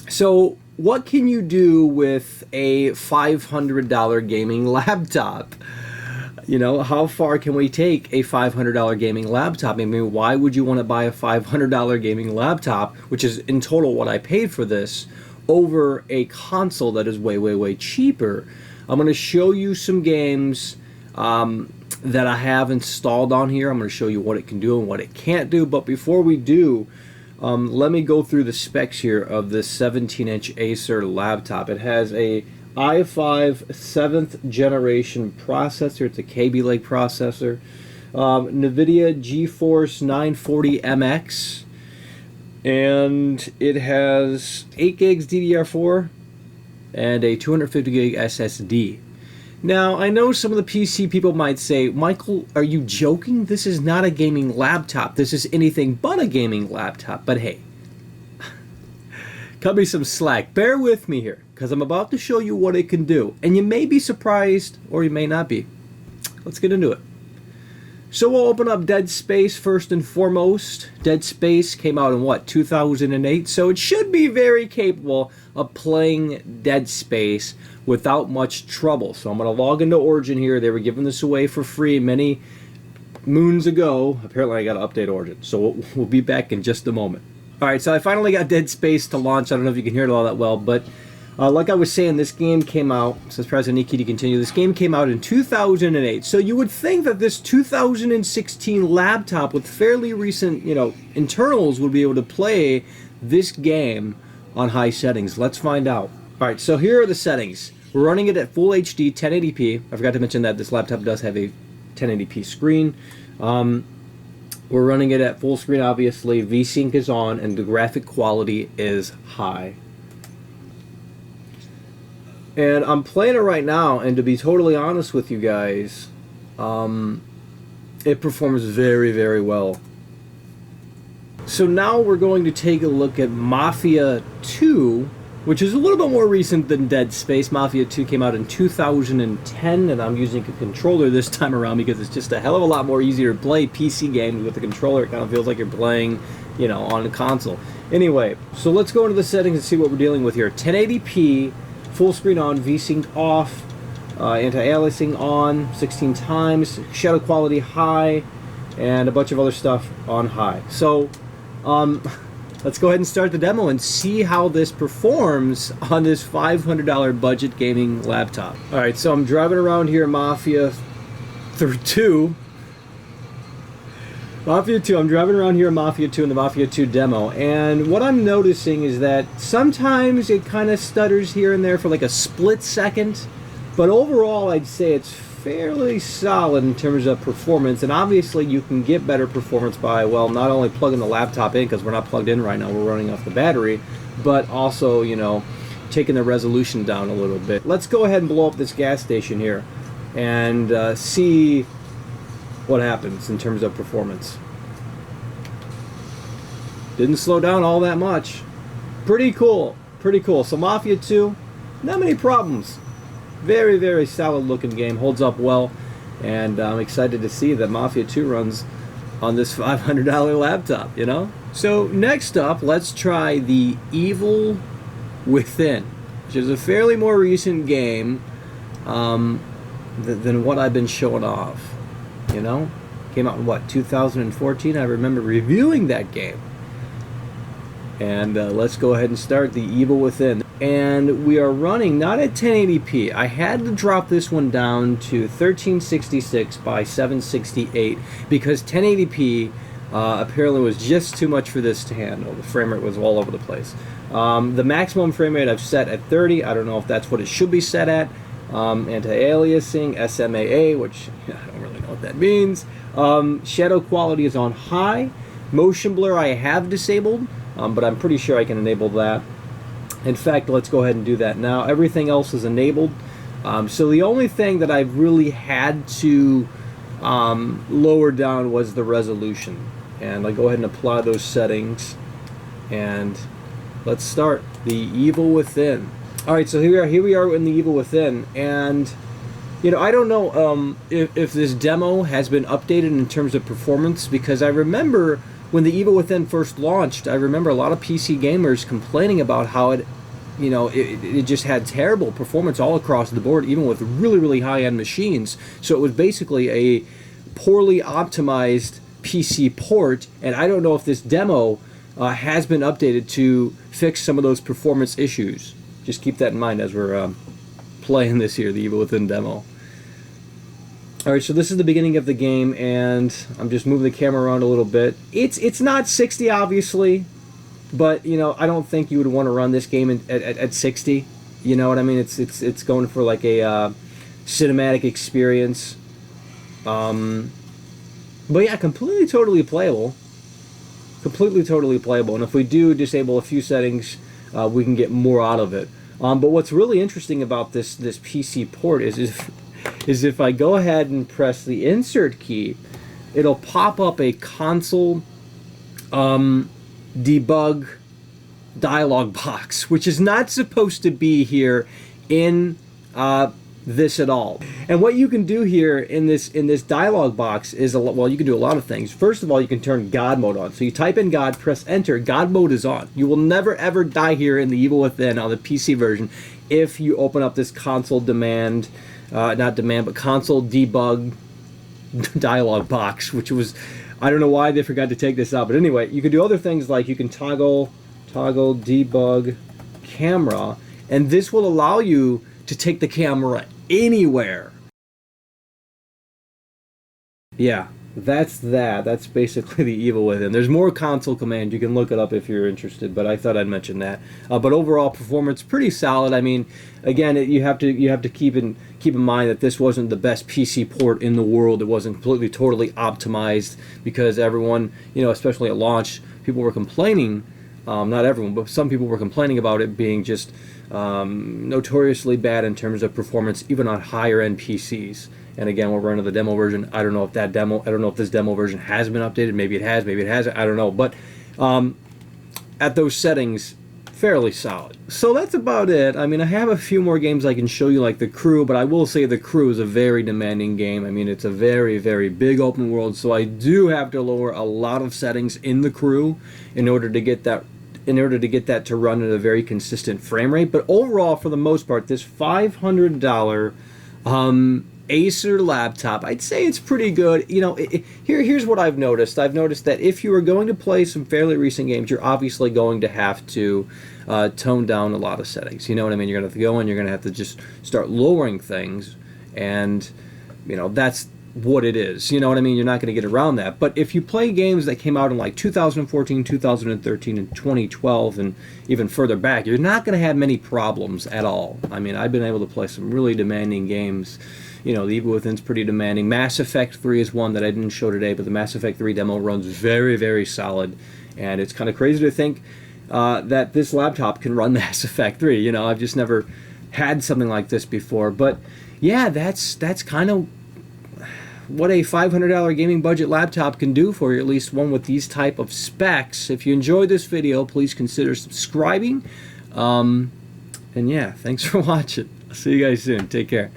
So what can you do with a $500 gaming laptop? You know, how far can we take a $500 gaming laptop? I mean, why would you want to buy a $500 gaming laptop, which is in total what I paid for this, over a console that is way, way, way cheaper? I'm going to show you some games that I have installed on here. I'm going to show you what it can do and what it can't do. But before we do, let me go through the specs here of this 17-inch Acer laptop. It has a i5 7th generation processor. It's a Kaby Lake processor. Nvidia GeForce 940MX. And it has 8 gigs DDR4 and a 250 gig SSD. Now, I know some of the PC people might say, Michael, are you joking? This is not a gaming laptop. This is anything but a gaming laptop. But hey, cut me some slack. Bear with me here, because I'm about to show you what it can do. And you may be surprised, or you may not be. Let's get into it. So we'll open up Dead Space first and foremost. Dead Space came out in what, 2008? So it should be very capable of playing Dead Space without much trouble. So I'm going to log into Origin here. They were giving this away for free many moons ago. Apparently I got to update Origin. So we'll be back in just a moment. Alright, so I finally got Dead Space to launch. I don't know if you can hear it all that well, but like I was saying, this game came out, says President Nikki to continue, this game came out in 2008. So you would think that this 2016 laptop with fairly recent, internals would be able to play this game on high settings. Let's find out. Alright, so here are the settings. We're running it at Full HD 1080p. I forgot to mention that this laptop does have a 1080p screen. We're running it at full screen, obviously. VSync is on, and the graphic quality is high. And I'm playing it right now, and to be totally honest with you guys, it performs very, very well. So now we're going to take a look at Mafia 2, which is a little bit more recent than Dead Space. Mafia 2 came out in 2010, and I'm using a controller this time around because it's just a hell of a lot more easier to play PC games with the controller. It kind of feels like you're playing, on a console. Anyway, so let's go into the settings and see what we're dealing with here. 1080p, full screen on, VSync off, anti-aliasing on 16 times, shadow quality high, and a bunch of other stuff on high. So, let's go ahead and start the demo and see how this performs on this $500 budget gaming laptop. Alright, so I'm driving around here in Mafia 2. I'm driving around here in Mafia 2 in the Mafia 2 demo, and what I'm noticing is that sometimes it kind of stutters here and there for like a split second, but overall I'd say it's fairly solid in terms of performance. And obviously you can get better performance by, well, not only plugging the laptop in, because we're not plugged in right now, we're running off the battery, but also, taking the resolution down a little bit. Let's go ahead and blow up this gas station here and see what happens in terms of performance. Didn't slow down all that much. Pretty cool. So Mafia 2, not many problems. Very, very solid looking game, holds up well, and I'm excited to see that Mafia 2 runs on this $500 laptop, So next up, let's try the Evil Within, which is a fairly more recent game than what I've been showing off. Came out in what, 2014? I remember reviewing that game. And let's go ahead and start the Evil Within. And we are running not at 1080p. I had to drop this one down to 1366 by 768 because 1080p apparently was just too much for this to handle. The frame rate was all over the place. The maximum frame rate I've set at 30. I don't know if that's what it should be set at. Anti-aliasing, SMAA, which I don't really know what that means. Shadow quality is on high. Motion blur I have disabled, but I'm pretty sure I can enable that. In fact, let's go ahead and do that now. Everything else is enabled. So the only thing that I've really had to lower down was the resolution. And I'll go ahead and apply those settings. And let's start the Evil Within. Alright, so here we are in the Evil Within, and I don't know if this demo has been updated in terms of performance, because I remember when the Evil Within first launched, I remember a lot of PC gamers complaining about how it, you know, it just had terrible performance all across the board, even with really, really high-end machines. So it was basically a poorly optimized PC port, and I don't know if this demo has been updated to fix some of those performance issues. Just keep that in mind as we're playing this here, the Evil Within demo. Alright, so this is the beginning of the game, and I'm just moving the camera around a little bit. It's not 60, obviously, but, you know, I don't think you would want to run this game at 60. You know what I mean? It's going for like a cinematic experience. But yeah, completely, totally playable. Completely, totally playable. And if we do disable a few settings, we can get more out of it. But what's really interesting about this PC port is if I go ahead and press the insert key, it'll pop up a console debug dialog box, which is not supposed to be here in this at all. And what you can do here in this dialog box is, well, you can do a lot of things. First of all, you can turn God mode on. So you type in God, press enter, God mode is on. You will never ever die here in the Evil Within on the PC version if you open up this console demand, not demand, but console debug dialog box, which was, I don't know why they forgot to take this out. But anyway, you can do other things like you can toggle debug camera, and this will allow you to take the camera anywhere. Yeah, that's that. That's basically the Evil Within. There's more console commands. You can look it up if you're interested, but I thought I'd mention that. But overall performance pretty solid. I mean, again, you have to keep in mind that this wasn't the best PC port in the world. It wasn't completely totally optimized, because everyone, you know, especially at launch, people were complaining. Not everyone, but some people were complaining about it being just notoriously bad in terms of performance, even on higher end PCs. And again, we're running the demo version. I don't know if this demo version has been updated. Maybe it has, maybe it hasn't. I don't know. But at those settings, fairly solid. So that's about it. I mean, I have a few more games I can show you, like The Crew, but I will say The Crew is a very demanding game. I mean, it's a very, very big open world, so I do have to lower a lot of settings in The Crew in order to get that to run at a very consistent frame rate. But overall, for the most part, this $500 Acer laptop, I'd say it's pretty good. You know, here's what I've noticed. I've noticed that if you are going to play some fairly recent games, you're obviously going to have to tone down a lot of settings. You know what I mean? You're going to have to go in, you're going to have to just start lowering things, and, you know, that's what it is. You know what I mean? You're not going to get around that. But if you play games that came out in like 2014, 2013, and 2012, and even further back, you're not going to have many problems at all. I mean, I've been able to play some really demanding games. You know, the Evil Within's pretty demanding. Mass Effect 3 is one that I didn't show today, but the Mass Effect 3 demo runs very, very solid. And it's kind of crazy to think that this laptop can run Mass Effect 3. You know, I've just never had something like this before. But yeah, that's kind of what a $500 gaming budget laptop can do for you, at least one with these type of specs. If you enjoyed this video, please consider subscribing. And yeah, thanks for watching. I'll see you guys soon. Take care.